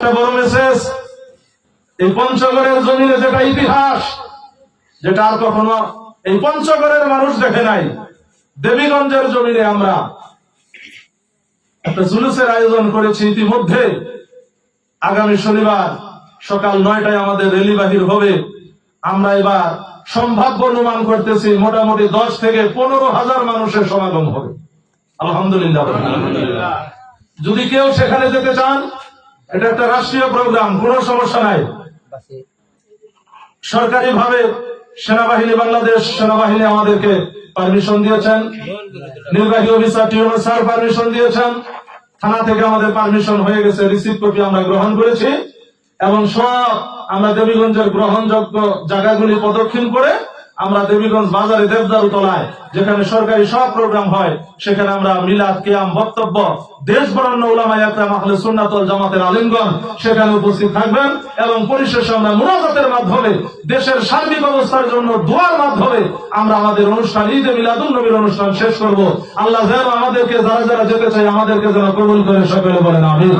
বড় মেসেজ, এই পঞ্চগড়ের জমিনে যেটা ইতিহাস, যেটা আর কখনো এই পঞ্চগড়ের মানুষ দেখে নাই, দেবীগঞ্জের জমিনে আমরা একটা জুলুসের আয়োজন করেছি ইতিমধ্যে। আগামী শনিবার সকাল 9টায় আমাদের র্যালি বাহির হবে। আমরা এবার সম্ভাব্য অনুমান করতেছি মোটামুটি 10 থেকে 15,000 মানুষের সমাগম হবে। আলহামদুলিল্লাহ। যদি কেউ সেখানে যেতে চান, এটা একটা রাষ্ট্রীয় প্রোগ্রাম, কোনো সমস্যা নাই। সরকারি ভাবে সেনাবাহিনী, বাংলাদেশ সেনাবাহিনী আমাদেরকে পারমিশন দিয়েছেন, নির্বাহী অফিসার টিওনো স্যার পারমিশন দিয়েছেন, থানা থেকে আমাদের পারমিশন হয়ে গেছে, রিসিভ কপি আমরা গ্রহণ করেছি এবং সব আমরা দেবীগঞ্জের গ্রহণযোগ্য জায়গাগুলি প্রদক্ষিণ করে আমরা দেবীগঞ্জ বাজারে দেবদারু তলায় যেখানে সরকারি সব প্রোগ্রাম হয় সেখানে আমরা মিলাদ, কিয়াম, বক্তব্য, দেশ বরেণ্য উলামায়ে একরাম আহলে সুন্নাত ওয়াল জামাতের আলিমগণ সেখানে উপস্থিত থাকবেন এবং পরিশেষে আমরা মুনাজাতের মাধ্যমে দেশের সার্বিক অবস্থার জন্য দোয়ার মাধ্যমে আমরা আমাদের অনুষ্ঠান ঈদে মিলাদুন নবীর অনুষ্ঠান শেষ করব। আল্লাহ যেন আমাদেরকে, যারা যারা যেতে চাই আমাদেরকে যেন কবুল করে সকলে বলেন আমিন।